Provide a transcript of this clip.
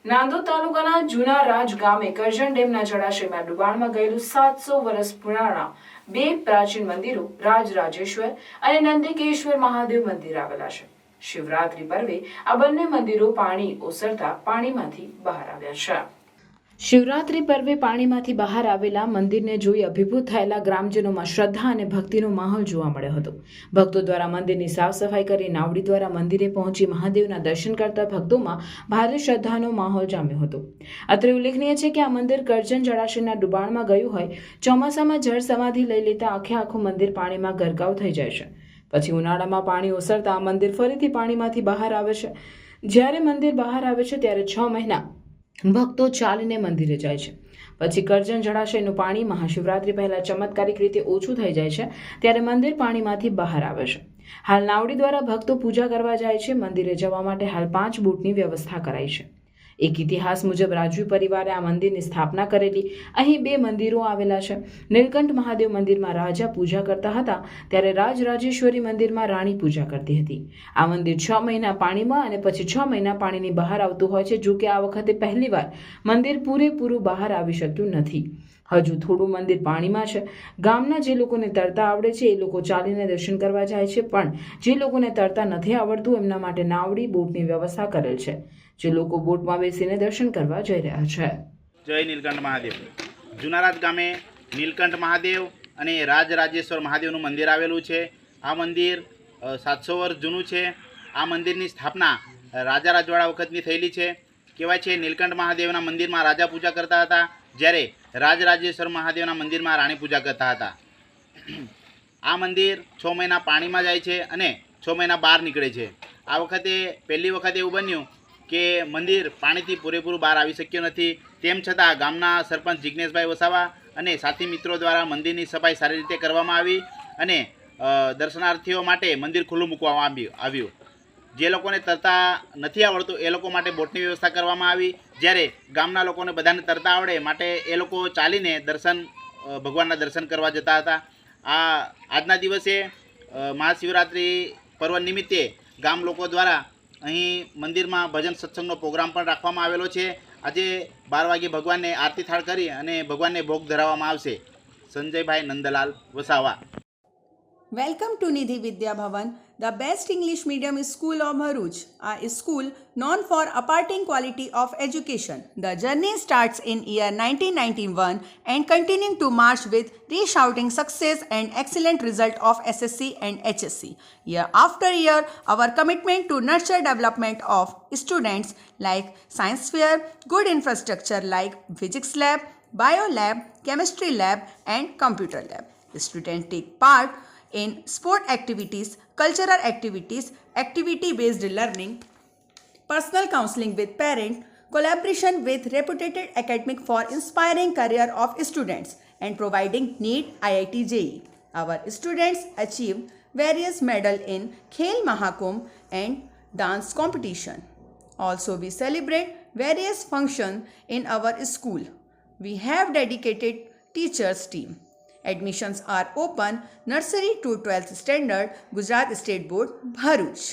નાંદોદ તાલુકાના જૂના રાજ ગામે કરજણ ડેમના જળાશયમાં ડુબાણમાં ગયેલું 700 વર્ષ પુરાણા બે પ્રાચીન મંદિરો રાજરાજેશ્વર અને નંદિકેશ્વર મહાદેવ મંદિર આવેલા છે. શિવરાત્રી પર્વે આ બંને મંદિરો પાણી ઓસરતા પાણીમાંથી બહાર આવ્યા છે. શિવરાત્રી પર્વે પાણીમાંથી બહાર આવેલા મંદિરને જોઈ અભિભૂત થયેલા ગ્રામજનોમાં શ્રદ્ધા અને ભક્તિનો માહોલ જોવા મળ્યો હતો. ભક્તો દ્વારા મંદિરની સાફ સફાઈ કરી નાવડી દ્વારા મંદિરે પહોંચી મહાદેવના દર્શન કરતા ભક્તોમાં ભારે શ્રદ્ધાનો માહોલ જામ્યો હતો. અત્રે ઉલ્લેખનીય છે કે આ મંદિર કરજણ જળાશયના ડુબાણમાં ગયું હોય ચોમાસામાં જળ સમાધિ લઈ લેતા આખું મંદિર પાણીમાં ગરકાવ થઈ જાય છે. પછી ઉનાળામાં પાણી ઓસરતા આ મંદિર ફરીથી પાણીમાંથી બહાર આવે છે. જ્યારે મંદિર બહાર આવે છે ત્યારે 6 મહિના ભક્તો ચાલીને મંદિરે જાય છે. પછી કરજણ જળાશયનું પાણી મહાશિવરાત્રી પહેલા ચમત્કારિક રીતે ઓછું થઈ જાય છે ત્યારે મંદિર પાણીમાંથી બહાર આવે છે. હાલ નાવડી દ્વારા ભક્તો પૂજા કરવા જાય છે. મંદિરે જવા માટે હાલ 5 બોટની વ્યવસ્થા કરાઈ છે. એક ઇતિહાસ મુજબ રાજવી પરિવારે આ મંદિરની સ્થાપના કરેલી. અહીં 2 મંદિરો આવેલા છે. નીલકંઠ મહાદેવ મંદિરમાં રાજા પૂજા કરતા હતા ત્યારે રાજરાજેશ્વરી મંદિરમાં રાણી પૂજા કરતી હતી. આ મંદિર 6 મહિના પાણીમાં અને પછી 6 મહિના પાણીની બહાર આવતું હોય છે. જો કે આ વખતે પહેલીવાર મંદિર પૂરેપૂરું બહાર આવી શક્યું નથી. હજુ થોડું મંદિર પાણીમાં છે. ગામના જે લોકોને તરતા આવડે છે એ લોકો ચાલીને દર્શન કરવા જાય છે, પણ જે લોકોને તરતા નથી આવડતું એમના માટે નાવડી બોટની વ્યવસ્થા કરેલ છે. જે લોકો બોટમાં બેસીને દર્શન કરવા જઈ રહ્યા છે. જય નીલકંઠ મહાદેવ. જુનારાજ ગામે નીલકંઠ મહાદેવ અને રાજરાજેશ્વર મહાદેવનું મંદિર આવેલું છે. આ મંદિર 700 વર્ષ જૂનું છે. આ મંદિરની સ્થાપના રાજા રાજવાડા વખતની થયેલી છે. કહેવાય છે નીલકંઠ મહાદેવના મંદિરમાં રાજા પૂજા કરતા હતા, જ્યારે રાજરાજેશ્વર મહાદેવના મંદિરમાં રાણી પૂજા કરતા હતા. આ મંદિર 6 મહિના પાણીમાં જાય છે અને 6 મહિના બહાર નીકળે છે. આ વખતે પહેલી વખત એવું બન્યું કે મંદિર પાણીથી પૂરેપૂરું બહાર આવી શક્યું નથી. તેમ છતાં ગામના સરપંચ જિજ્ઞેશભાઈ વસાવા અને સાથી મિત્રો દ્વારા મંદિરની સફાઈ સારી રીતે કરવામાં આવી અને દર્શનાર્થીઓ માટે મંદિર ખુલ્લું મૂકવામાં આવ્યું. જે લોકોને તરતા નથી આવડતું એ લોકો માટે બોટની વ્યવસ્થા કરવામાં આવી, જ્યારે ગામના લોકોને બધાને તરતા આવડે માટે એ લોકો ચાલીને ભગવાનના દર્શન કરવા જતા હતા. આજના દિવસે મહાશિવરાત્રિ પર્વ નિમિત્તે ગામ લોકો દ્વારા અહીં મંદિરમાં ભજન સત્સંગનો પ્રોગ્રામ પણ રાખવામાં આવેલો છે. આજે 12 વાગે ભગવાનને આરતી થાળ કરી અને ભગવાનને ભોગ ધરાવવામાં આવશે. સંજયભાઈ Nandlal Vasava. Welcome to Nidhi Vidya Bhavan, the best English medium school of Bharuch, a school known for imparting quality of education. The journey starts in year 1991 and continuing to march with resounding success and excellent result of SSC and HSC. Year after year, our commitment to nurture development of students like science fair, good infrastructure like physics lab, bio lab, chemistry lab and computer lab. Students take part in sport activities, cultural activities, activity-based learning, personal counseling with parents, collaboration with reputed academic for inspiring career of students and providing NEET IIT JEE. Our students achieve various medals in Khel Mahakumbh and dance competition. Also, we celebrate various functions in our school. We have dedicated teachers team. Admissions are open nursery to 12th standard, Gujarat State Board, Bharuch.